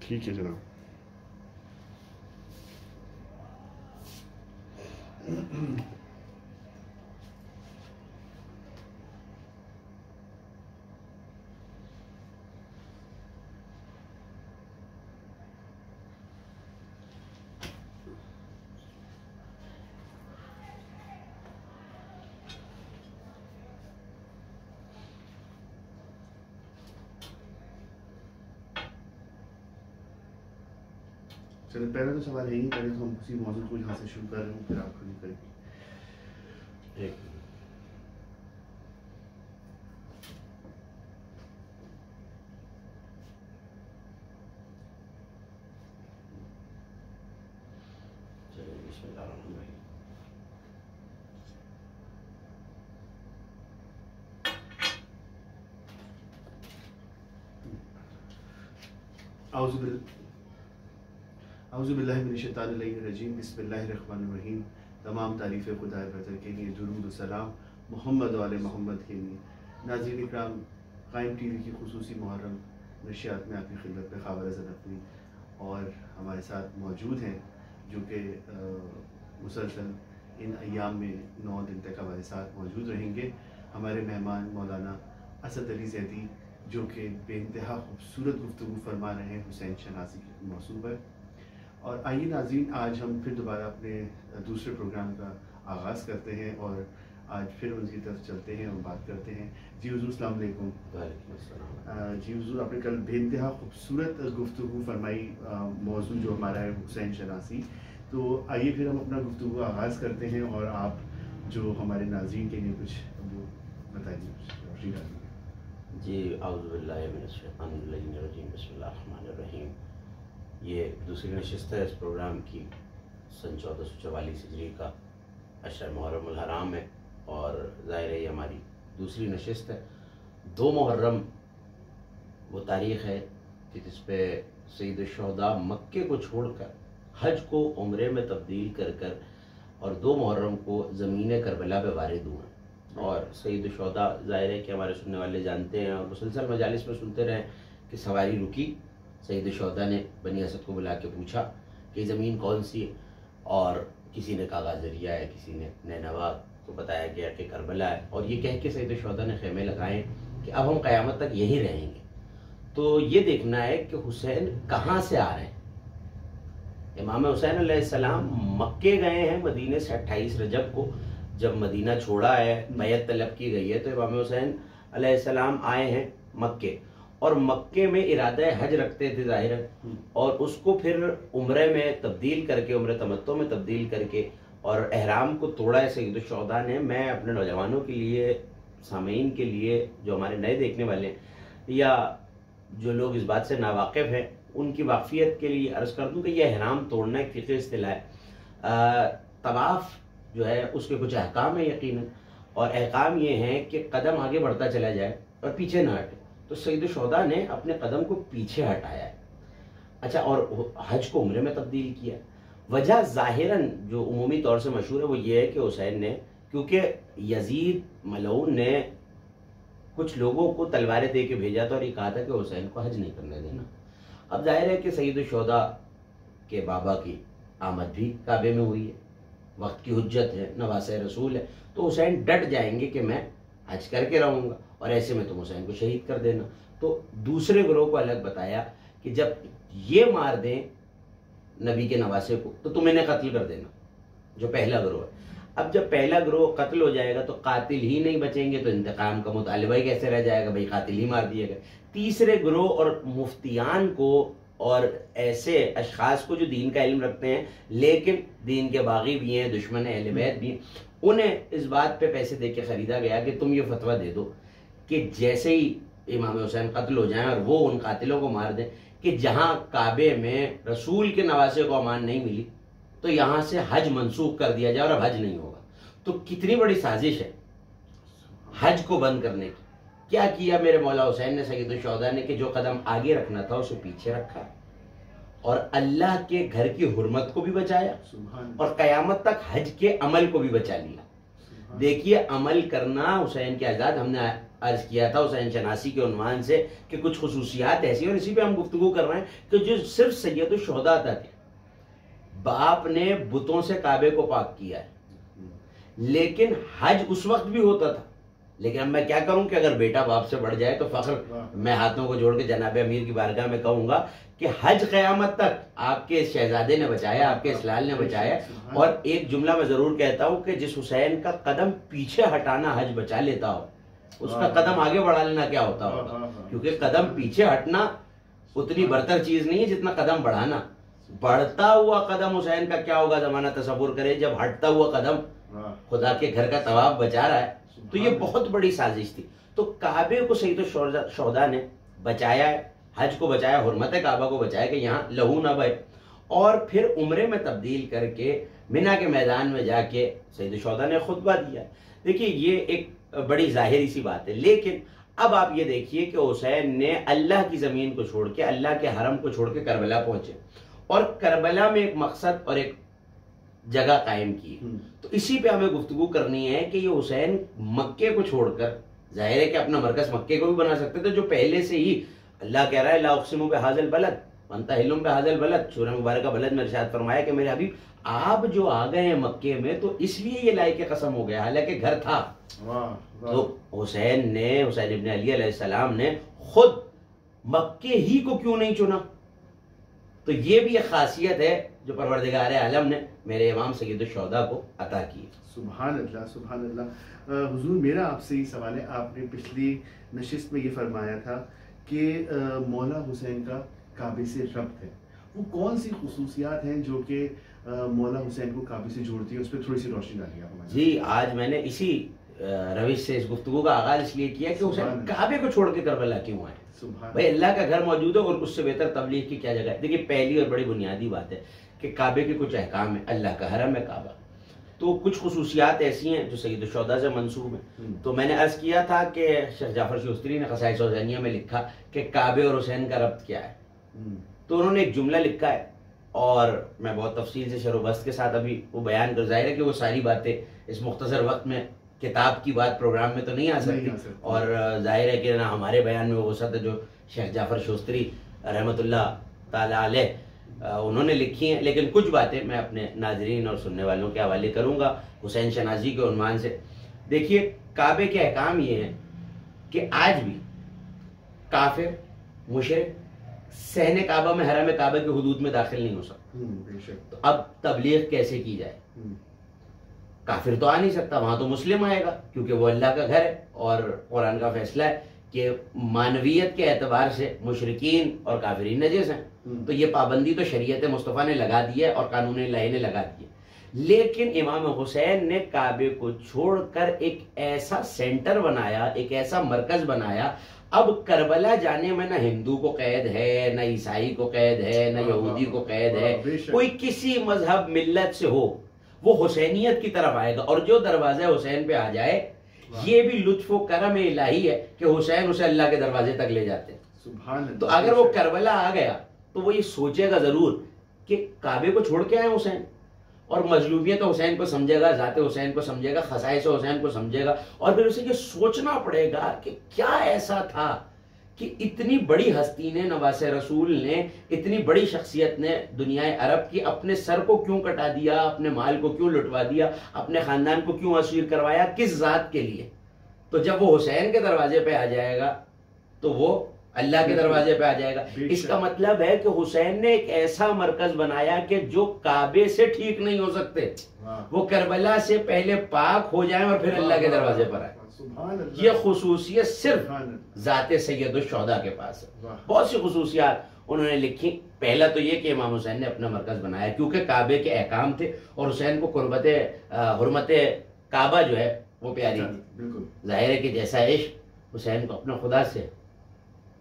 ठीक है जनाब। चलो पहले तो सवाल यही, पहले तो हम उसी मौजूद को यहाँ से शुरू कर रहे हैं, फिर आप खुद करेंगे। एक औज़ुबिल्लाहिमिनश्शैतानिर्रजीम बिस्मिल्लाहिर्रहमानिर्रहीम। तमाम तारीफ़ खुदा बरतर के लिए, दुरूद व सलाम मोहम्मद वाले मोहम्मद के लिए। नाज़रीन इकराम, क़ाइम टीवी की खुसूसी मुहर्रम नशियात में आपकी खिदमत में ख़ाबर ज़र अपनी और हमारे साथ मौजूद हैं, जो कि मुसलसल इन अय्याम में 9 दिन तक हमारे साथ मौजूद रहेंगे। हमारे मेहमान मौलाना असद अली ज़ैदी, जो कि बेइंतहा खूबसूरत गुफ्तगू फरमा रहे हैं हुसैन शनासी के मौजू पर। और आइए नाज़रीन, आज हम फिर दोबारा अपने दूसरे प्रोग्राम का आगाज़ करते हैं और आज फिर उनकी तरफ चलते हैं और बात करते हैं। जी हुज़ूर अस्सलाम वालेकुम। जी हुज़ूर, आपने कल बेइंतहा खूबसूरत गुफ्तगू फरमाई, मौजू जो हमारा है हुसैन शनासी। तो आइए फिर हम अपना गुफ्तगू आगाज़ करते हैं और आप जो हमारे नाज़रीन के लिए कुछ वो बताइए। जी औज़ुबिल्लाहिमिनश्शैतानिर्रजीम बिस्मिल्लाहिर्रहमानिर्रहीम। ये दूसरी नशिस्त है इस प्रोग्राम की। सन 1444 हिजरी का अशर मुहर्रमुल हराम है और ज़ाहिर है ये हमारी दूसरी नशिस्त है। 2 मुहर्रम वो तारीख़ है कि जिस पे सैयद शुहदा मक्के को छोड़कर हज को उम्रे में तब्दील कर कर और 2 मुहर्रम को ज़मीन करबला पे वारिद हुए। और सैयद शुहदा ज़ाहिर है कि हमारे सुनने वाले जानते हैं और मुसलसल मजालिस में सुनते रहे कि सवारी रुकी, सैयद शुहदा ने बनी असद को बुला के पूछा कि ज़मीन कौन सी है, और किसी ने कहा गाज़रिया है, किसी ने नैनवा, को बताया गया कि करबला है। और ये कह के सैयद शुहदा ने खेमे लगाए कि अब हम क़यामत तक यहीं रहेंगे। तो ये देखना है कि हुसैन कहाँ से आ रहे हैं। इमाम हुसैन अलैहिस्सलाम मक्के गए हैं मदीने से 28 रजब को, जब मदीना छोड़ा है, बैत तलब की गई है, तो इमाम हुसैन अलैहिस्सलाम आए हैं मक्के और मक्के में इरादा हज रखते थे ज़ाहिर है, और उसको फिर उम्रे में तब्दील करके, उम्रे तमत्तो में तब्दील करके और एहराम को तोड़ा है सैयद शुहदा ने। मैं अपने नौजवानों के लिए, सामीन के लिए, जो हमारे नए देखने वाले हैं या जो लोग इस बात से नावाकिफ़ हैं, उनकी वाक़फ़ियत के लिए अर्ज़ कर दूँ कि यह एहराम तोड़ना एक फ़िक़ही इस्तिलाह है। तवाफ़ जो है उसके कुछ अहकाम है यकीनन, और अहकाम ये हैं कि कदम आगे बढ़ता चला जाए और पीछे ना हटे। तो सैयद शुहदा ने अपने कदम को पीछे हटाया है। अच्छा, और हज को उम्रे में तब्दील किया। वजह ज़ाहिरन जो उमूमी तौर से मशहूर है वो ये है कि हुसैन ने, क्योंकि यजीद मलऊन ने कुछ लोगों को तलवारें दे के भेजा था और ये कहा था कि हुसैन को हज नहीं करने देना। अब जाहिर है कि सैयद शुहदा के बाबा की आमद भी काबे में हुई है, वक्त की हुज्जत है, नवासे रसूल है, तो हुसैन डट जाएंगे कि मैं हज करके रहूँगा और ऐसे में तुम हुसैन को शहीद कर देना। तो दूसरे ग्रोह को अलग बताया कि जब ये मार दें नबी के नवासे को तो तुम इन्हें कत्ल कर देना, जो पहला ग्रोह है। अब जब पहला ग्रोह कत्ल हो जाएगा तो कातिल ही नहीं बचेंगे, तो इंतकाम का मुतालिबा ही कैसे रह जाएगा, भाई कातिल ही मार दिए गए। तीसरे ग्रोह और मुफ्तियान को और ऐसे अशखास को जो दीन का इल्म रखते हैं लेकिन दीन के बागी भी हैं, दुश्मन अहले बैत भी, उन्हें इस बात पे पैसे दे के ख़रीदा गया कि तुम ये फतवा दे दो कि जैसे ही इमाम हुसैन कत्ल हो जाएं और वो उन कातिलों को मार दें कि जहां काबे में रसूल के नवासे को अमान नहीं मिली तो यहां से हज मनसूख कर दिया जाए और अब हज नहीं होगा। तो कितनी बड़ी साजिश है हज को बंद करने की। क्या किया मेरे मौला हुसैन ने, सैयद शुहदा ने, कि जो कदम आगे रखना था उसे पीछे रखा और अल्लाह के घर की हुर्मत को भी बचाया और कयामत तक हज के अमल को भी बचा लिया। देखिए, अमल करना हुसैन के आजाद, हमने अर्ज किया था हुसैन शनासी के उन्वान से कि कुछ खुसूसियात ऐसी, और इसी पे हम गुफ्तगू कर रहे हैं कि जो सिर्फ सैयद शुहदा तक है, बाप ने बुतों से काबे को पाक किया है, लेकिन हज उस वक्त भी होता था। लेकिन अब मैं क्या करूं कि अगर बेटा बाप से बढ़ जाए तो फख्र मैं हाथों को जोड़ के जनाब अमीर की बारगाह में कहूंगा कि हज क़यामत तक आपके शहजादे ने बचाया, आपके इस्लाल ने बचाया। और एक जुमला मैं जरूर कहता हूं कि जिस हुसैन का कदम पीछे हटाना हज बचा लेता हो, उसका कदम आगे बढ़ा लेना क्या होता होगा, क्योंकि कदम पीछे हटना उतनी बरतर चीज नहीं है जितना कदम बढ़ाना। बढ़ता हुआ कदम हुसैन का क्या होगा ज़माना तसव्वुर करे, जब हटता हुआ कदम खुदा के घर का तवाफ बचा रहा है। तो ये बहुत बड़ी साजिश थी। तो काबे को सैयद शुहदा ने बचाया है, हज को बचाया, हुर्मत काबा को बचाया कि यहाँ लहू ना बहे, और फिर उम्रे में तब्दील करके मिना के मैदान में जाके सैयद शुहदा ने खुतबा दिया। देखिए ये एक बड़ी जाहिरी सी बात है, लेकिन अब आप ये देखिए कि हुसैन ने अल्लाह की ज़मीन को छोड़ के, अल्लाह के हरम को छोड़ के करबला पहुंचे, और करबला में एक मकसद और एक जगह कायम की। तो इसी पे हमें गुफ्तगू करनी है कि ये हुसैन मक्के को छोड़कर, जाहिर है कि अपना मरकज मक्के को भी बना सकते थे, जो पहले से ही अल्लाह कह रहा है ला उक़सिमु बिहाज़िल बलद वअन्ता हिल्लुम बिहाज़िल बलद, सूरह मुबारक बलद में इरशाद फरमाया कि मेरे हबीब आप जो आ गए हैं मक्के में तो इसलिए ये लायक कसम हो गया, हालांकि घर था। तो हुसैन इब्न अली अलैहिस्सलाम ने खुद मक्के ही को क्यों नहीं चुना? तो ये भी एक खासियत है जो परवरदिगार आलम ने मेरे इमाम सैयद शुहदा को अता की। सुभान अल्लाह, सुभान अल्लाह। हुजूर मेरा आपसे ही सवाल है, आपने पिछली नशिस्त में ये फरमाया था कि मौला हुसैन का काबे से रब्त है, वो कौन सी खुसूसियात हैं जो कि मौला हुसैन को काबे से जोड़ती है, उस पर थोड़ी सी रोशनी डालिए आप हमारे। जी, आज मैंने इसी रविश से इस गुफ्तगू का आगाज इसलिए किया कि हुसैन काबे को छोड़ के करबला क्यों आए। भाई अल्लाह का घर मौजूद है और उससे बेहतर तबलीग की क्या जगह है। देखिए पहली और बड़ी बुनियादी बात है कि काबे के कुछ अहकाम है, अल्लाह का हरम है काबा, तो कुछ खुसूसियात ऐसी हैं जो सैयद शुहदा से मंसूब हैं। तो मैंने अर्ज किया था कि शेख जाफर शोस्तरी ने क़साइस हुसैनिया में लिखा कि काबे और हुसैन का रब्त क्या है। तो उन्होंने एक जुमला लिखा है और मैं बहुत तफसील से शरोबस्त के साथ अभी वो बयान कर, जाहिर है कि वो सारी बातें इस मुख्तसर वक्त में किताब की बात प्रोग्राम में तो नहीं आ सकती, और जाहिर है कि ना हमारे बयान में वो वसअत जो शेख जाफर शोस्तरी रहमतुल्लाह ताला अलैह उन्होंने लिखी हैं। लेकिन कुछ बातें मैं अपने नाजरीन और सुनने वालों के हवाले करूँगा हुसैन शनाजी के उन्वान से। देखिए काबे के अहकाम ये हैं कि आज भी काफिर मुशरिक सहने काबा में, हरम काबा की हुदूद में दाखिल नहीं हो सकता। तो अब तबलीग कैसे की जाए? काफिर तो आ नहीं सकता, वहां तो मुस्लिम आएगा क्योंकि वो अल्लाह का घर है, और कुरान का फैसला है कि मानवियत के एतबार से मुशरिकीन और काफिरीन नजिस हैं। तो ये पाबंदी तो शरीयत मुस्तफ़ा ने लगा दी है और कानून इलाही ने लगा दी है। लेकिन इमाम हुसैन ने काबे को छोड़कर एक ऐसा सेंटर बनाया, एक ऐसा मरकज बनाया। अब करबला जाने में ना हिंदू को कैद है, ना ईसाई को कैद है, ना यहूदी को कैद है, कोई किसी मजहब मिल्लत से हो वो हुसैनियत की तरफ आएगा, और जो दरवाजा हुसैन पे आ जाए ये भी लुत्फ व करम इलाही है कि हुसैन उसे अल्लाह के दरवाजे तक ले जाते हैं। तो अगर वो करबला आ गया तो वो ये सोचेगा जरूर कि काबे को छोड़ के आए हुसैन, और मजलूमियत हुसैन को समझेगा, ज़ाते हुसैन को समझेगा, खसाइस हुसैन को समझेगा, और फिर उसे ये सोचना पड़ेगा कि क्या ऐसा था कि इतनी बड़ी हस्ती ने, नवासे रसूल ने, इतनी बड़ी शख्सियत ने दुनिया अरब की अपने सर को क्यों कटा दिया, अपने माल को क्यों लुटवा दिया, अपने खानदान को क्यों असीर करवाया, किस जात के लिए। तो जब वो हुसैन के दरवाजे पे आ जाएगा तो वो अल्लाह के दरवाजे पे आ जाएगा। इसका मतलब है कि हुसैन ने एक ऐसा मरकज बनाया कि जो काबे से ठीक नहीं हो सकते, वो करबला से पहले पाक हो जाए और फिर अल्लाह के दरवाजे पर आए। ये खुसूसियत सिर्फ ज़ाते सैयद शुहदा के पास है। बहुत सी खुसूसियात उन्होंने लिखी। पहला तो ये कि इमाम हुसैन ने अपना मरकज बनाया क्योंकि काबे के अहकाम थे और हुसैन को हुर्मत काबा जो है वो प्यारी थी। जाहिर है कि जैसा इश्क हुसैन को अपने खुदा से,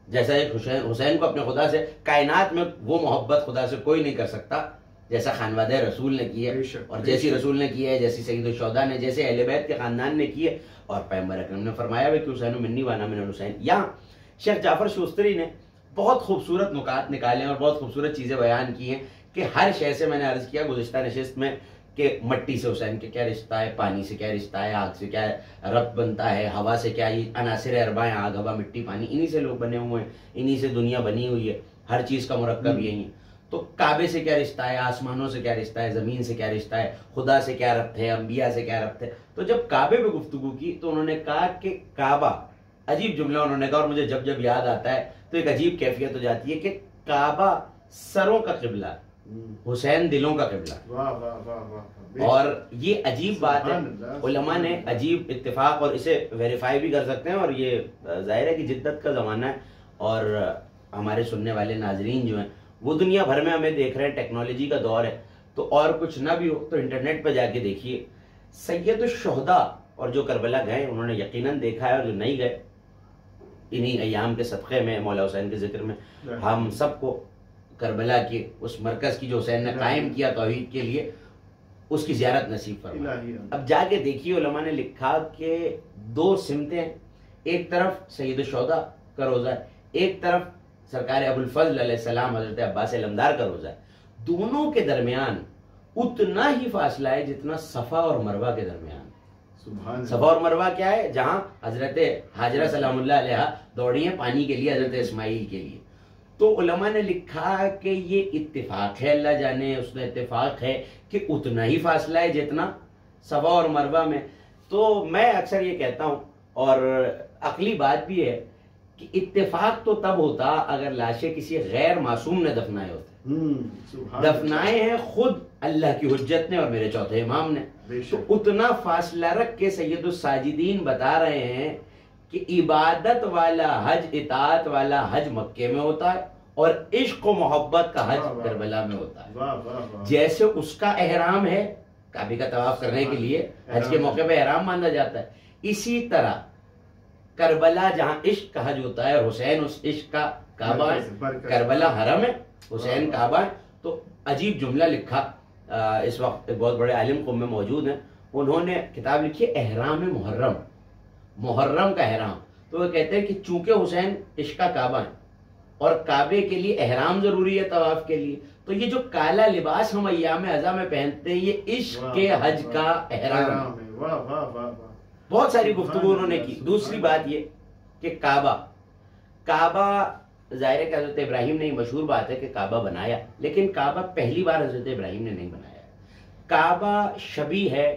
जैसा एक हुसैन को अपने खुदा से, कायनात में वो मोहब्बत खुदा से कोई नहीं कर सकता जैसा खानवादे रसूल ने की है, और जैसी रसूल ने की है, जैसी सैयद शुहदा ने, जैसे अहले बैत के खानदान ने की है। और पैगंबर अकरम ने फरमाया है कि हुसैन मिन्नी वाना मिनल हुसैन। यहाँ शेख जाफर शोस्तरी ने बहुत खूबसूरत नुकात निकाले और बहुत खूबसूरत चीज़ें बयान की हैं कि हर शय से मैंने अर्ज़ किया गुज़िश्ता नशिस्त में कि मट्टी से हुसैन के क्या रिश्ता है, पानी से क्या रिश्ता है, आग से क्या रब्त बनता है, हवा से क्या, ये अनासिर अरबा है, आग हवा मिट्टी पानी, इन्हीं से लोग बने हुए हैं, इन्हीं से दुनिया बनी हुई है, हर चीज़ का मुरक्कब यही है। तो काबे से क्या रिश्ता है, आसमानों से क्या रिश्ता है, ज़मीन से क्या रिश्ता है, खुदा से क्या रब्त है, अंबिया से क्या रब्त है। तो जब काबे पे गुफ्तगू की तो उन्होंने कहा कि काबा, अजीब जुमला उन्होंने कहा, और मुझे जब जब याद आता है तो एक अजीब कैफियत हो जाती है कि काबा सरों का किबला, हुसैन दिलों का किबला। वाह वाह वाह वाह। और ये अजीब बात है, उलमा ने अजीब इत्तेफाक, और इसे वेरीफाई भी कर सकते हैं, और ये जाहिर है कि जिद्दत का ज़माना है, और हमारे सुनने वाले नाजरीन जो हैं वो दुनिया भर में हमें देख रहे हैं, टेक्नोलॉजी का दौर है, तो और कुछ ना भी हो तो इंटरनेट पर जाके देखिए। सैयद शुहदा और जो करबला गए उन्होंने यकीनन देखा है, और जो नहीं गए इन्हीं अयाम के सदक़े में, मौला हुसैन के जिक्र में, हम सबको करबला के उस मरकज़ की जो हुसैन ने कायम किया तौहीद के लिए, उसकी ज़ियारत नसीब फरमाए। अब जाके देखिए, उलमा ने लिखा कि दो सिमतें, एक तरफ सैयद शुहदा का रोज़ा है, एक तरफ सरकार अबुल फजल अलैहिस्सलाम हज़रत अब्बास इलमदार का रोज़ा है। दोनों के दरमियान उतना ही फासला है जितना सफ़ा और मरवा के दरमियान। सफ़ा और मरवा क्या है? जहाँ हज़रत हाजरा सलामुल्लाह अलैहा दौड़ी हैं पानी के लिए हज़रत इस्माइल के लिए। तो उलमा ने लिखा कि ये इत्तिफाक है, अल्लाह जाने उसका इत्तिफाक है कि उतना ही फासला है जितना सफ़ा और मरवा में। तो मैं अक्सर ये कहता हूँ, और अकली बात भी है, कि इत्तेफाक तो तब होता अगर लाशें किसी गैर मासूम ने दफनाए होते। दफनाए हैं खुद अल्लाह की हुज्जत ने और मेरे चौथे इमाम ने। तो उतना फासला रख के सैयदुस साजिदीन बता रहे हैं कि इबादत वाला हज, इताअत वाला हज मक्के में होता है, और इश्क व मोहब्बत का हज करबला में होता है। जैसे उसका एहराम है काबे का तवाफ करने के लिए, हज के मौके पे एहराम माना जाता है, इसी तरह करबला जहाँ इश्क का हज होता है, हुसैन उस इश्क का काबा है, करबला हरम है, हुसैन काबा है। तो अजीब जुमला लिखा, इस वक्त एक बहुत बड़े आलिम कौम में मौजूद हैं, उन्होंने किताब लिखी है एहराम मुहर्रम, मुहर्रम का एहराम। तो वो कहते हैं कि चूंकि हुसैन इश्क का काबा है और काबे के लिए एहराम जरूरी है तवाफ के लिए, तो ये जो काला लिबास हम अय्याम अज़ा में पहनते हैं ये इश्क के हज का एहराम है। बहुत सारी गुफ्तगू उन्होंने की। दूसरी बात ये कि काबा, काबा ज़ाहिर है कि हज़रत इब्राहिम ने, मशहूर बात है कि काबा बनाया, लेकिन काबा पहली बार हज़रत इब्राहिम ने नहीं बनाया। काबा शबी है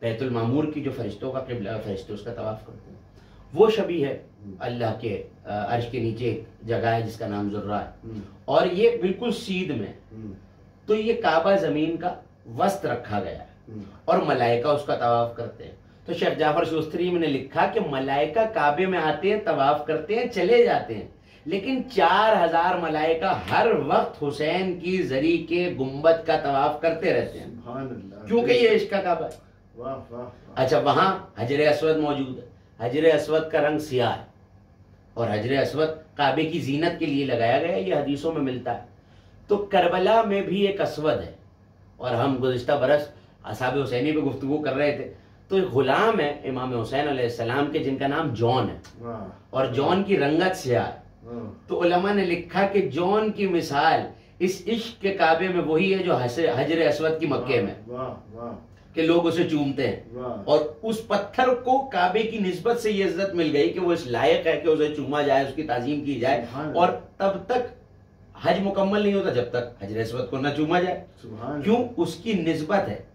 बैतुल मामूर की, जो फरिश्तों का क़िबला, फरिश्ते उसका तवाफ करते हैं, वो शबी है अल्लाह के अर्श के नीचे एक जगह है जिसका नाम ज़ुर्रा है, और ये बिल्कुल सीध में। तो ये काबा ज़मीन का वस्त रखा गया है और मलाइका उसका तवाफ करते हैं। तो शेख जाफर शोस्तरी ने लिखा कि मलाइका काबे में आते हैं, तवाफ करते हैं, चले जाते हैं, लेकिन 4000 मलाइका हर वक्त हुसैन की जरी के गुंबद का तवाफ करते रहते हैं, क्योंकि ये इश्क का काबा है। वाह वाह। अच्छा, वहां हजर अस्वद मौजूद है, हजर अस्वद का रंग सियाह है, और हजर अस्वद काबे की जीनत के लिए लगाया गया, ये हदीसों में मिलता है। तो करबला में भी एक अस्वद है, और हम गुज़िश्ता बरस असहाब हुसैनी पे गुफ्तगू कर रहे थे, तो एक गुलाम है इमाम हुसैन अलैहिस्सलाम के जिनका नाम जॉन है, और जॉन की रंगत सियाह है। तो उलमा ने लिखा कि जॉन की मिसाल इस इश्क के काबे में वही है जो हजर अस्वद की मक्के में, कि लोग उसे चूमते हैं, और उस पत्थर को काबे की निस्बत से ये इज्जत मिल गई कि वो इस लायक है कि उसे चूमा जाए, उसकी ताजीम की जाए, और तब तक हज मुकम्मल नहीं होता जब तक हजर अस्वद को न चूमा जाए। क्यों? उसकी निस्बत है।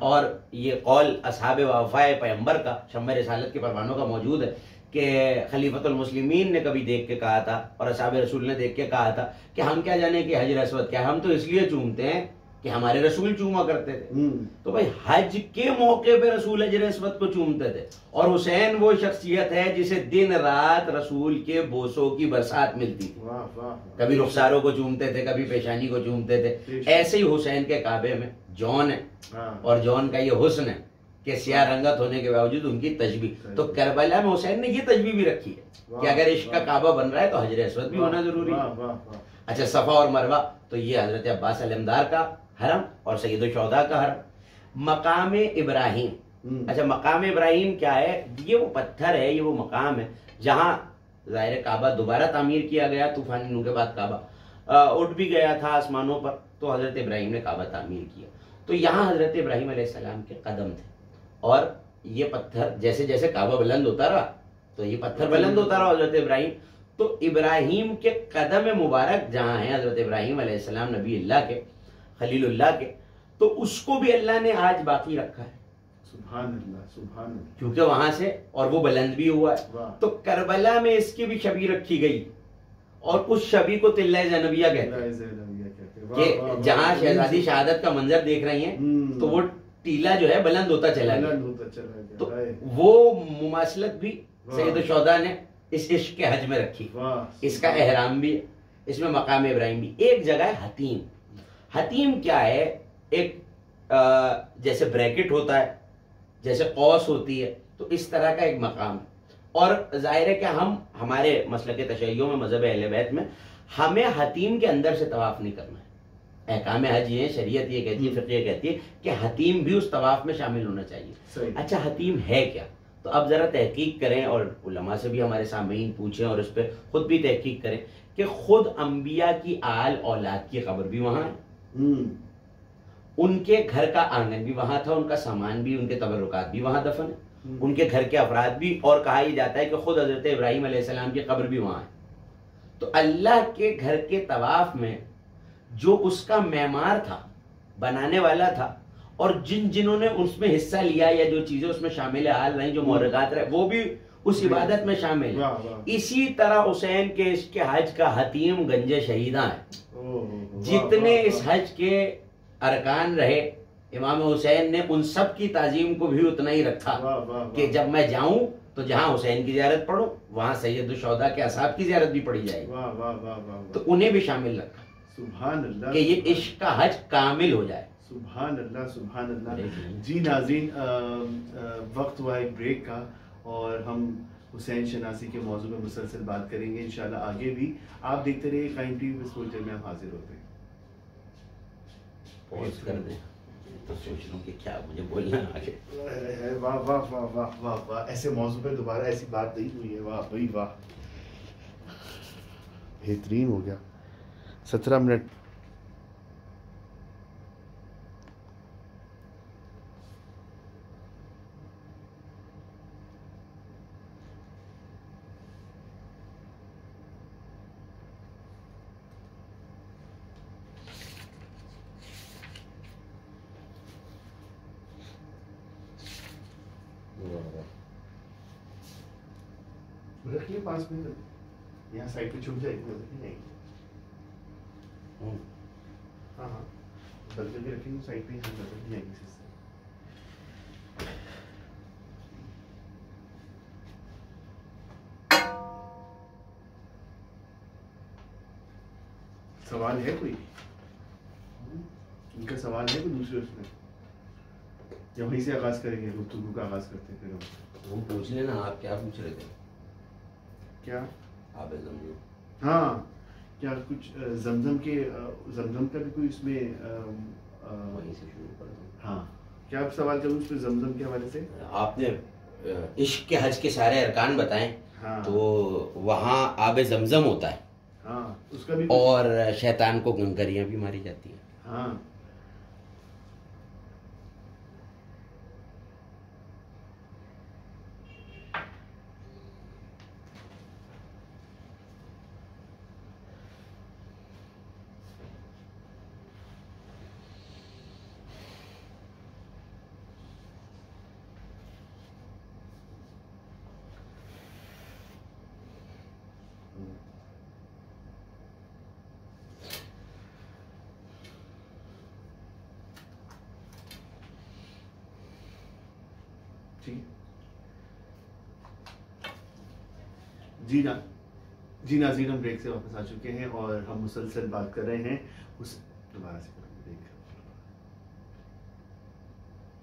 और ये कौल असहाब वफ़ाए पैगंबर का, शम्मे रिसालत के परवानों का मौजूद है कि खलीफतुल मुस्लिमीन ने कभी देख के कहा था, और असहाब रसूल ने देख के कहा था कि हम क्या जाने कि हजर अस्वद क्या, हम तो इसलिए चूमते हैं कि हमारे रसूल चूमा करते थे। तो भाई हज के मौके पे रसूल हजर अस्वद को चूमते थे, और हुसैन वो शख्सियत है जिसे दिन रात रसूल के बोसों की बरसात मिलती थी। कभी रुखसारों को चूमते थे, कभी पेशानी को चूमते थे। ऐसे ही हुसैन के काबे में जॉन है, और जॉन का ये हुस्न है कि सियाह रंगत होने के बावजूद उनकी तशबीह। तो करबला में हुसैन ने ये तशबीह भी रखी है कि अगर इश्क का काबा बन रहा है तो हजर अस्वद भी होना जरूरी है। अच्छा, सफा और मरवा, तो ये हजरत अब्बास अलमदार का हरम और सैयद शुहदा का हरम। मकाम इब्राहिम, अच्छा मकाम इब्राहिम क्या है? ये वो पत्थर है, ये वो मकाम है जहाँ ज़ाहिर काबा दोबारा तामीर किया गया, तूफानी नूह के बाद काबा उठ भी गया था आसमानों पर, तो हजरत इब्राहिम ने काबा तामीर किया। तो यहाँ हजरत इब्राहीम अलैहिस्सलाम के कदम थे, और ये पत्थर जैसे जैसे काबा बुलंद होता रहा तो ये पत्थर बुलंद होता रहा हजरत इब्राहीम। तो इब्राहीम के कदम मुबारक जहाँ है हजरत इब्राहीम अलैहिस्सलाम नबी अल्लाह के, खलीलुल्लाह के, तो उसको भी अल्लाह ने आज बाकी रखा है। सुभान अल्लाह, सुभान अल्लाह। क्योंकि वहां से, और वो बुलंद भी हुआ है। तो करबला में इसकी भी छवि रखी गई, और उस छवि को तिल्ला ज़ैनबिया कहते हैं कि जहां शहजादी शहादत का मंजर देख रही हैं तो वो टीला जो है बुलंद होता चला गया। तो वो मुमासलत भी सैयद शौदा ने इस इश्क के हज में रखी। इसका एहराम भी, इसमें मकाम इब्राहिम भी। एक जगह है हतीम। हतीम क्या है? एक जैसे ब्रैकेट होता है, जैसे कौस होती है, तो इस तरह का एक मकाम है। और जाहिर है कि हम हमारे मसलक तशय्युओं में, मजहब अहले बैत में, हमें हतीम के अंदर से तवाफ नहीं करना है। अहकाम हज ये, शरीयत ये कहती है, फिक़्ह ये कहती है कि हतीम भी उस तवाफ में शामिल होना चाहिए। अच्छा, हतीम है क्या? तो अब जरा तहकीक करें, और उलमा से भी हमारे सामईन पूछें, और इस पर खुद भी तहकीक करें कि खुद अंबिया की आल औलाद की कब्र भी वहां है, उनके घर का आंगन भी वहां था, उनका सामान भी, उनके तबरुकात भी वहां दफन है, उनके घर के अफराद भी, और कहा यह जाता है कि खुद हजरत इब्राहीम अलैहिस्सलाम की कब्र भी वहां है। तो अल्लाह के घर के तवाफ में जो उसका मेमार था, बनाने वाला था, और जिन्होंने उसमें हिस्सा लिया या जो चीजें उसमें शामिल हाल रही, जो मोरगात रहे, वो भी उस इबादत में शामिल है। इसी तरह हुसैन के इसके हज का हतीम गंजे शहीदा है। जितने इस हज के अरकान रहे, इमाम हुसैन ने उन सब की ताजीम को भी उतना ही रखा कि जब मैं जाऊं तो जहां हुसैन की ज़ियारत पढ़ूं वहां सैयद शौदा के असाब की ज़ियारत भी पढ़ी जाएगी। तो उन्हें भी शामिल रखा, सुभान अल्लाह, कि ये इश्क का हज कामिल हो जाए। सुभान अल्लाह, सुभान अल्लाह। जी नाज़रीन, वक्त हुआ एक ब्रेक का, और हम हुसैन शनासी के मौजू में मुसलसल बात करेंगे इंशाल्लाह आगे भी। आप देखते रहिए कायम टीवी पे, थोड़ी देर में हम हाजिर होते हैं। पॉज कर दें तो सोच लूं कि क्या मुझे बोलना है आगे। वाह वाह वाह वाह वाह वाह, ऐसे मौजू पे दोबारा ऐसी बात नहीं हुई है। वाह भाई वाह, बेहतरीन हो गया। 17 मिनट। रखिए पास में, यहाँ साइड पे छुप जाएगी, नजर नहीं आएगी। हाँ हाँ, बदल के रखेंगे साइड पे, यहाँ नजर नहीं आएगी। सवाल है कोई? इनका सवाल है कोई दूसरे उसमें, या वहीं से आगाज करेंगे? गुफ्तगू का आगाज करते फिर हम पूछ लेना। आप क्या पूछ रहे थे? क्या? आबे ज़मज़म। हाँ, क्या कुछ जमजम के, जमजम का भी कोई इसमें वहीं से शुरू कर दो। हाँ, क्या आप सवाल करूँ उस पर जमजम के हवाले से? आपने इश्क के हज के सारे अरकान बताएं। हाँ, तो वहाँ आबे ज़मज़म होता है। हाँ, उसका भी और शैतान को गंगरियाँ भी मारी जाती हैं। हाँ, ठीक। जी नाज़रीन, हम ब्रेक से वापस आ चुके हैं और हम मुसलसल बात कर रहे हैं उस दोबारा से देख।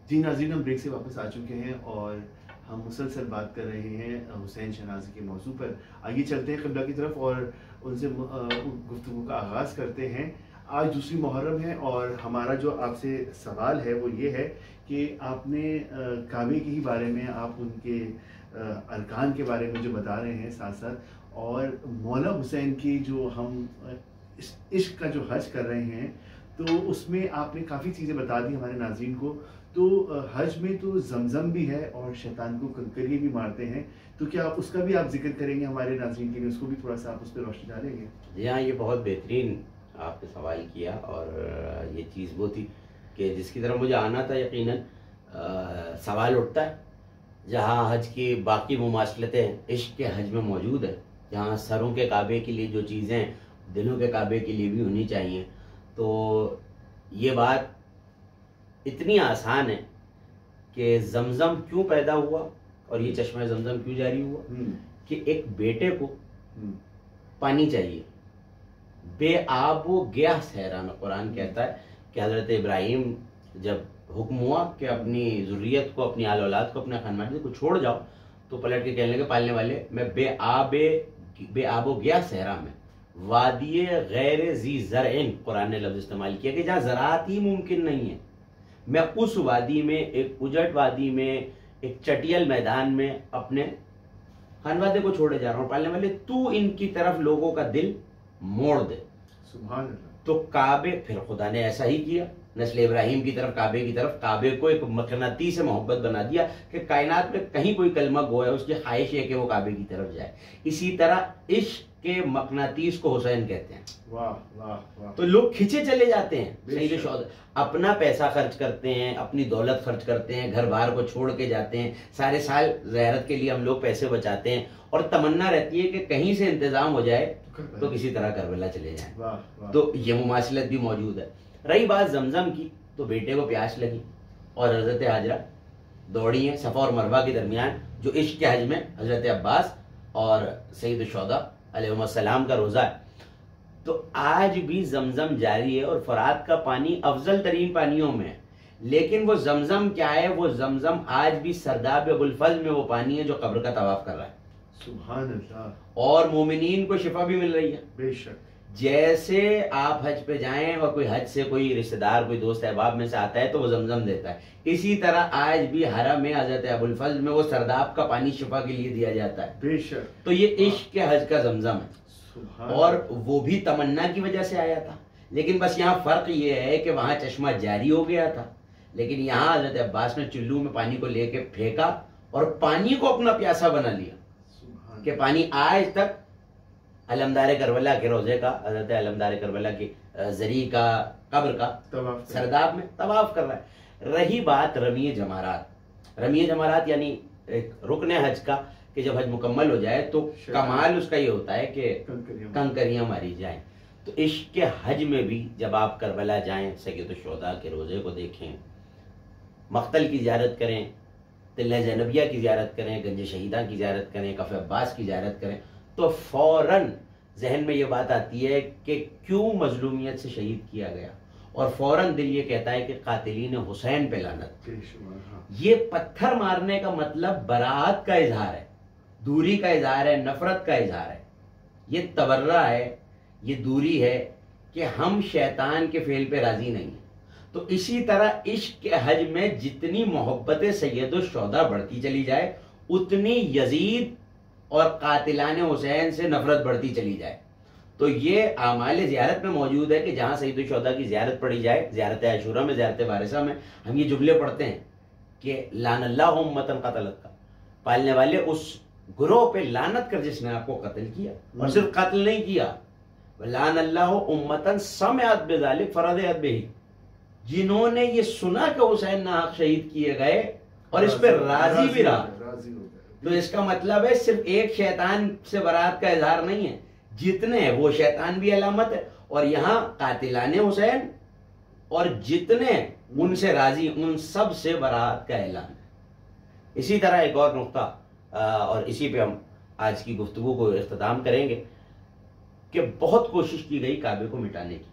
जी नाज़रीन, हम ब्रेक से वापस आ चुके हैं और हम मुसलसल बात कर रहे हैं हुसैन शनाज़ी के मौजू पर। आइए चलते हैं क़िबला की तरफ और उनसे गुफ्तगू का आगाज़ करते हैं। आज दूसरी मुहर्रम है और हमारा जो आपसे सवाल है वो ये है कि आपने काबे के ही बारे में, आप उनके अरकान के बारे में जो बता रहे हैं साथ साथ, और मौला हुसैन की जो हम इश्क का जो हज कर रहे हैं, तो उसमें आपने काफ़ी चीज़ें बता दी हमारे नाज़रीन को। तो हज में तो जमजम भी है और शैतान को कंकरिए भी मारते हैं, तो क्या उसका भी आप जिक्र करेंगे हमारे नाज़रीन के लिए, उसको भी थोड़ा सा आप उस पर रोशनी डालेंगे? जी हाँ, ये बहुत बेहतरीन आपने सवाल किया। और ये चीज़ वो थी कि जिसकी तरफ मुझे आना था, यकीनन सवाल उठता है जहाँ हज की बाकी मुमासलतें इश्क के हज में मौजूद है, जहाँ सरों के काबे के लिए जो चीज़ें दिलों के काबे के लिए भी होनी चाहिए। तो ये बात इतनी आसान है कि जमज़म क्यों पैदा हुआ और ये चश्मा जमज़म क्यों जारी हुआ, कि एक बेटे को पानी चाहिए, बेआबो गया सहरा में। कुरान कहता है कि हज़रत इब्राहीम जब हुक्म हुआ कि अपनी ज़ुर्रियत को, अपनी आल औलाद को, अपने खानदान को छोड़ जाओ, तो पलट के कहने लगे पालने वाले, मैं बेआबो गया सहरा में, वादिये गैर जी ज़रइन, कुरान ने लफ्ज़ इस्तेमाल किया कि जहाँ ज़राअत ही मुमकिन नहीं है, मैं उस वादी में, एक उजट वादी में, एक चटियल मैदान में अपने खानवादे को छोड़े जा रहा हूँ, पालने वाले तू इनकी तरफ लोगों का दिल मोड़ दे। सुभान अल्लाह। तो काबे, फिर खुदा ने ऐसा ही किया, नस्ल इब्राहिम की तरफ, काबे की तरफ, काबे को एक मकनाती से मोहब्बत बना दिया कि कायनात में कहीं कोई कलमा गो है, उसकी ख्वाहिश है कि वो काबे की तरफ जाए। इसी तरह इश्क के मकनातीस को हुसैन कहते हैं। वाह वाह वाह। तो लोग खिंचे चले जाते हैं, सही शौद, अपना पैसा खर्च करते हैं, अपनी दौलत खर्च करते हैं, घर बार को छोड़ के जाते हैं, सारे साल ज़ियारत के लिए हम लोग पैसे बचाते हैं, और तमन्ना रहती है कि कहीं से इंतजाम हो जाए तो किसी तरह करबला चले जाएं। तो ये मुमासिलत भी मौजूद है। रही बात जमजम की, तो बेटे को प्यास लगी और हजरत हाजरा दौड़ी हैं सफ़ा और मरवा के दरमियान, जो इश्क के हज में हजरत अब्बास और सैयद शुहदा अलैहिस्सलाम का रोज़ा है। तो आज भी जमजम जारी है और फरात का पानी अफजल तरीन पानियों में है, लेकिन वो जमजम क्या है, वो जमजम आज भी सरदाब अबुल फज़ल में वो पानी है जो कब्र का तवाफ कर रहा है। सुभान अल्लाह। और मोमिनीन को शिफा भी मिल रही है। बेशक। जैसे आप हज पे जाएं और कोई हज से कोई रिश्तेदार, कोई दोस्त अहबाब में से आता है तो वो जमजम देता है, इसी तरह आज भी हरम में हजरत अबुल फज़ल में वो सरदाब का पानी शिफा के लिए दिया जाता है। बेशक। तो ये इश्क के हज का जमजम है, और वो भी तमन्ना की वजह से आया था। लेकिन बस यहाँ फर्क ये है कि वहां चश्मा जारी हो गया था, लेकिन यहाँ हजरत अब्बास ने चुल्लू में पानी को लेके फेंका और पानी को अपना प्यासा बना लिया कि पानी आज तक अलमदार करबला के रोजे का, हजरत अलमदार करबला की जरी का, कब्र का सरदाब में तवाफ कर रहा है। रही बात रमी जमारात, रमी जमारात यानी एक रुकन हज का, कि जब हज मुकम्मल हो जाए तो कमाल उसका ये होता है कि कंकरियां मारी जाएं। तो इश्क के हज में भी जब आप करबला जाएं, सैयद शुहदा के रोजे को देखें, मख्तल की ज़ियारत करें, तिल्ला ज़ैनबिया की ज़ियारत करें, गंज शहीदा की ज़ियारत करें, कफ़े अब्बास की ज़ियारत करें, तो फ़ौरन जहन में ये बात आती है कि क्यों मजलूमियत से शहीद किया गया, और फ़ौरन दिल ये कहता है कि कातिलीन हुसैन पे लानत। ये पत्थर मारने का मतलब बरात का इजहार है, दूरी का इजहार है, नफरत का इजहार है, ये तबर्रा है, ये दूरी है कि हम शैतान के फेल पे राजी नहीं है। तो इसी तरह इश्क के हज में जितनी मोहब्बत सैयद शुहदा बढ़ती चली जाए, उतनी यजीद और कातिलान हुसैन से नफरत बढ़ती चली जाए। तो ये आमाल ज़ियारत में मौजूद है कि जहाँ सैयद शुहदा की ज़ियारत पढ़ी जाए, ज़ियारत आशूरा में, ज़ियारत वारिसा में हम ये जुमले पढ़ते हैं कि लानल्लाहु उम्मतन क़तलत का, पालने वाले उस गुरोह पे लानत कर जिसने आपको कत्ल किया, और सिर्फ कत्ल नहीं किया, लानल्लाहु उम्मतन समिअत बिज़ालिक फरदियत बिही, जिन्होंने ये सुना कि हुसैन नाहक शहीद किए गए और इस पर राजी भी रहा। तो इसका मतलब है सिर्फ एक शैतान से बरात का इजहार नहीं है, जितने हैं वो शैतान भी अलामत है, और यहाँ कातिलाने हुसैन और जितने उनसे राजी, उन सब से बरात का ऐलान है। इसी तरह एक और नुक्ता, और इसी पे हम आज की गुफ्तगू को इख्तिताम करेंगे, कि बहुत कोशिश की गई काबे को मिटाने की।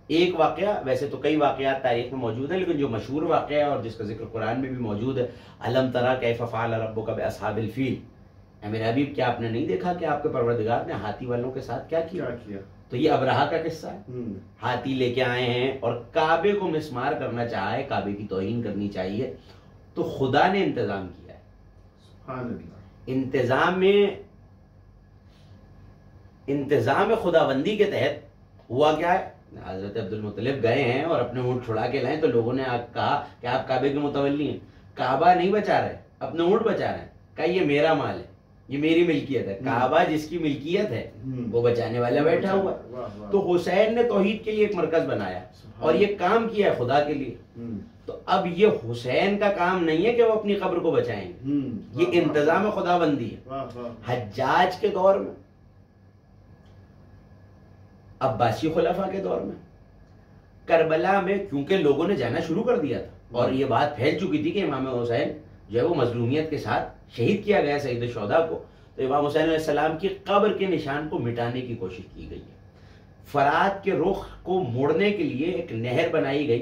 एक वाक़या, वैसे तो कई वाक़यात तारीख में मौजूद है, लेकिन जो मशहूर वाक़या है और जिसका जिक्र कुरान में भी मौजूद है, अलम तरा कैफ़ फ़अल रब्बुका बिअस्हाबिल फ़ील, मेरे हबीब क्या आपने नहीं देखा कि आपके परवरदिगार ने हाथी वालों के साथ क्या किया? तो ये अबरहा का किस्सा है। हाथी लेके आए हैं और काबे को मिसमार करना चाहा है, काबे की तौहीन करनी चाहिए, तो खुदा ने इंतजाम किया है। इंतजाम खुदाबंदी के तहत हुआ क्या है हजरत अब्दुल मुत्तलिब गए हैं और अपने ऊँट छुड़ा के लाए, तो लोगों ने कहा कि आप काबे के मुतवल्ली हैं। काबा नहीं बचा रहे, अपने ऊँट बचा रहे हैं। कहा ये मेरा माल है, ये मेरी मिल्कियत है। काबा जिसकी मिल्कियत है वो बचाने वाला बैठा हुआ है। तो हुसैन ने तौहीद के लिए एक मरकज बनाया और ये काम किया है खुदा के लिए। तो अब ये हुसैन का काम नहीं है कि वो अपनी कब्र को बचाएंगे, ये इंतजाम खुदाबंदी है। हज्जाज के दौर में, अब्बासी खुलाफा के दौर में, करबला में क्योंकि लोगों ने जाना शुरू कर दिया था और ये बात फैल चुकी थी कि इमाम हुसैन जो है वो मजलूमियत के साथ शहीद किया गया सईद शोदा को, तो इमाम हुसैन अलैहिस्सलाम की कब्र के निशान को मिटाने की कोशिश की गई है। फरात के रुख को मोड़ने के लिए एक नहर बनाई गई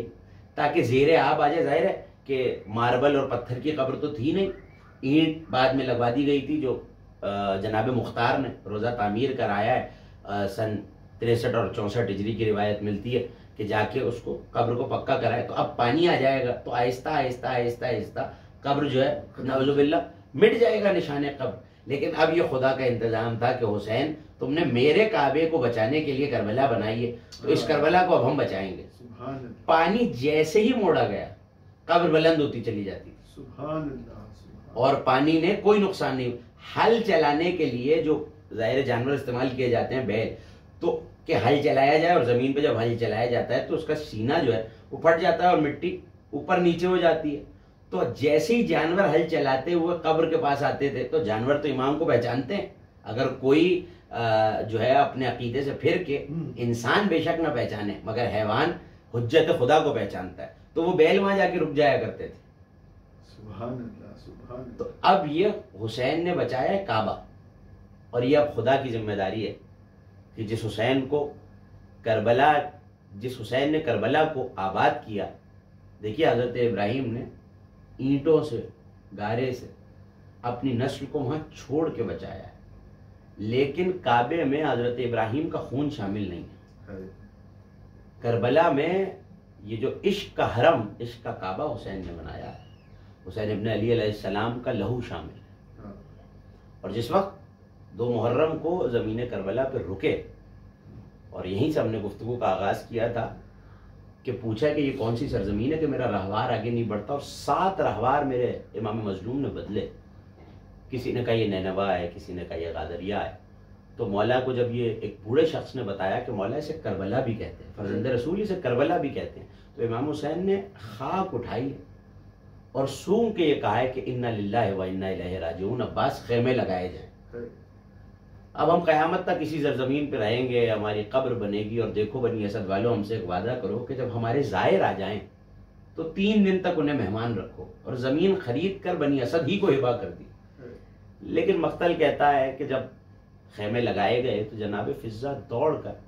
ताकि जेर आब आ जाए। जाहिर है कि मार्बल और पत्थर की कब्र तो थी नहीं, ईंट बाद में लगवा दी गई थी जो जनाब मुख्तार ने रोज़ा तामीर कराया है। सन 63 और 64 हिजरी की रिवायत मिलती है कि जाके उसको कब्र को पक्का कराए। तो अब पानी आ जाएगा तो आहिस्ता आहिस्ता आहिस्ता आहिस्ता कब्र जो है नौजुबिल्ला मिट जाएगा निशान कब्र। लेकिन अब ये खुदा का इंतजाम था कि हुसैन तुमने मेरे काबे को बचाने के लिए करबला बनाई है, तो इस करबला को अब हम बचाएंगे। पानी जैसे ही मोड़ा गया कब्र बुलंद होती चली जाती थी और पानी ने कोई नुकसान नहीं। हल चलाने के लिए जो जाहिर जानवर इस्तेमाल किए जाते हैं बैल, तो कि हल चलाया जाए और जमीन पे जब हल चलाया जाता है तो उसका सीना जो है वो फट जाता है और मिट्टी ऊपर नीचे हो जाती है। तो जैसे ही जानवर हल चलाते हुए कब्र के पास आते थे तो जानवर तो इमाम को पहचानते हैं। अगर कोई जो है अपने अकीदे से फिर के, इंसान बेशक ना पहचाने मगर हैवान हुज्जत खुदा को पहचानता है, तो वो बैल वहां जाके रुक जाया करते थे। सुभान अल्लाह, सुभान अल्लाह। तो अब ये हुसैन ने बचाया है काबा और ये अब खुदा की जिम्मेदारी है कि जिस हुसैन ने करबला को आबाद किया। देखिए हजरत इब्राहिम ने ईंटों से, गारे से अपनी नस्ल को वहां छोड़ के बचाया है, लेकिन काबे में हजरत इब्राहिम का खून शामिल नहीं है। करबला में ये जो इश्क का हरम, इश्क का काबा हुसैन ने बनाया है, हुसैन इब्न अली अलैहिस्सलाम का लहू शामिल है। और जिस वक्त 2 मुहर्रम को ज़मीन करबला पर रुके और यहीं से हमने गुफ्तगू का आगाज़ किया था कि पूछा कि ये कौन सी सरजमीन है कि मेरा रहवार आगे नहीं बढ़ता, और 7 रहवार मेरे इमाम मजलूम ने बदले। किसी ने कहा ये नैनवा है, किसी ने कहा ये गादरिया है। तो मौला को जब ये एक बूढ़े शख्स ने बताया कि मौला इसे करबला भी कहते हैं, फर्जंद रसूल इसे करबला भी कहते हैं, तो इमाम हुसैन ने खाक उठाई और सूंघ के ये कहा है कि इन्ना लिल्लाहि व इन्ना इलैहि राजिऊन, अब्बास खेमे लगाए जाए। अब हम क़यामत तक इसी सरजमीन पे रहेंगे, हमारी कब्र बनेगी। और देखो बनी असद वालों, हमसे एक वादा करो कि जब हमारे ज़ायर आ जाएं तो 3 दिन तक उन्हें मेहमान रखो। और ज़मीन खरीद कर बनी असद ही को हिबा कर दी। लेकिन मख्तल कहता है कि जब खेमे लगाए गए तो जनाब फिज़्ज़ा दौड़ कर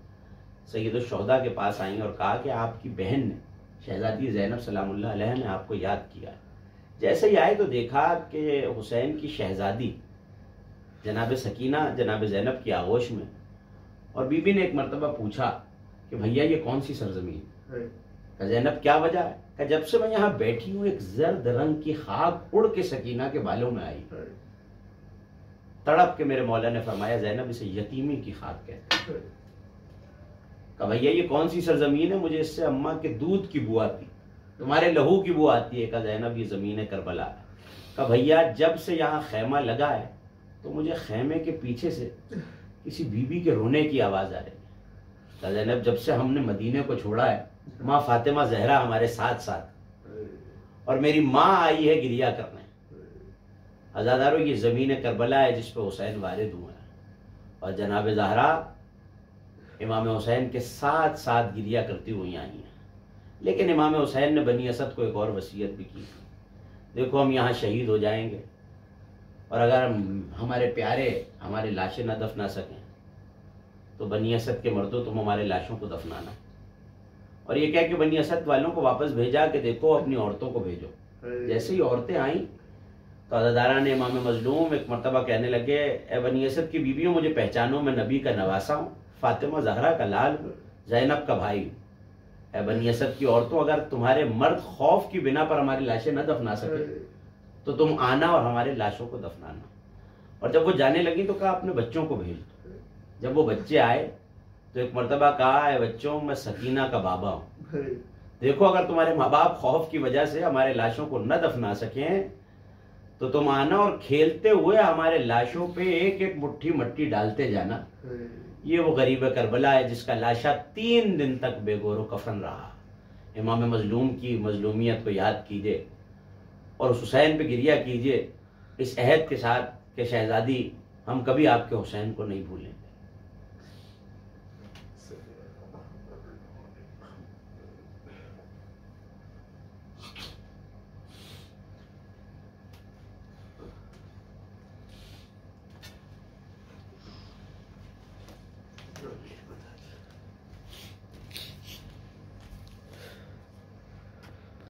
सैयद शुहदा के पास आई और कहा कि आपकी बहन ने, शहजादी ज़ैनब सलामुल्लाह अलैहा ने आपको याद किया। जैसे ही आए तो देखा कि हुसैन की शहजादी जनाब सकीना जनाब ज़ैनब की आगोश में, और बीबी ने एक मरतबा पूछा कि भैया ये कौन सी सरजमीन? कहा ज़ैनब क्या वजह है? कहा जब से मैं यहाँ बैठी हूँ एक जर्द रंग की खाक उड़ के सकीना के बालों में आई। तड़प के मेरे मौला ने फरमाया ज़ैनब इसे यतीमी की खाक कहते हैं। कहा भैया ये कौन सी सरजमीन है? मुझे इससे अम्मा के दूध की बू आती, तुम्हारे लहू की बू आती है। कहा ज़ैनब ये ज़मीन है करबला है। कहा भैया जब से यहाँ खैमा लगा है तो मुझे खैमे के पीछे से किसी बीबी के रोने की आवाज़ आ रही है। कहा ज़ैनब जब से हमने मदीने को छोड़ा है माँ फातिमा जहरा हमारे साथ साथ, और मेरी माँ आई है गिरिया करने। अज़ादारों ये ज़मीन करबला है जिस पर हुसैन वारिद हुआ है, और जनाब ज़हरा इमाम हुसैन के साथ साथ गिरिया करती हुई आई हैं। लेकिन इमाम हुसैन ने बनी असद को एक और वसीयत भी की, देखो हम यहाँ शहीद हो जाएंगे और अगर हमारे प्यारे हमारी लाशें न दफना सकें तो बनी असद के मर्दों तुम हमारे लाशों को दफनाना। और ये कह के बनी असद वालों को वापस भेजा कि देखो अपनी औरतों को भेजो। जैसे ही औरतें आईं तो अज़ादारा ने इमाम मजलूम एक मरतबा कहने लगे, ए बनी असद की बीवियों मुझे पहचानो, मैं नबी का नवासा हूँ, फातिमा ज़हरा का लाल, ज़ैनब का भाई हूँ। ए बनी असद की औरतों अगर तुम्हारे मर्द खौफ की बिना पर हमारी लाशें न दफना सके तो तुम आना और हमारे लाशों को दफनाना। और जब वो जाने लगी तो कहा अपने बच्चों को भेज दो। जब वो बच्चे आए तो एक मर्तबा कहा है, बच्चों मैं सकीना का बाबा हूँ, देखो अगर तुम्हारे माँ बाप खौफ की वजह से हमारे लाशों को न दफना सकें तो तुम आना और खेलते हुए हमारे लाशों पे एक एक मुट्ठी मट्टी डालते जाना। ये वो गरीब करबला है जिसका लाशा 3 दिन तक बेगोरो कफन रहा। इमाम मजलूम की मजलूमियत को याद कीजिए और उस हुसैन पे गिरिया कीजिए, इस अहद के साथ कि शहजादी हम कभी आपके हुसैन को नहीं भूलेंगे। Okay.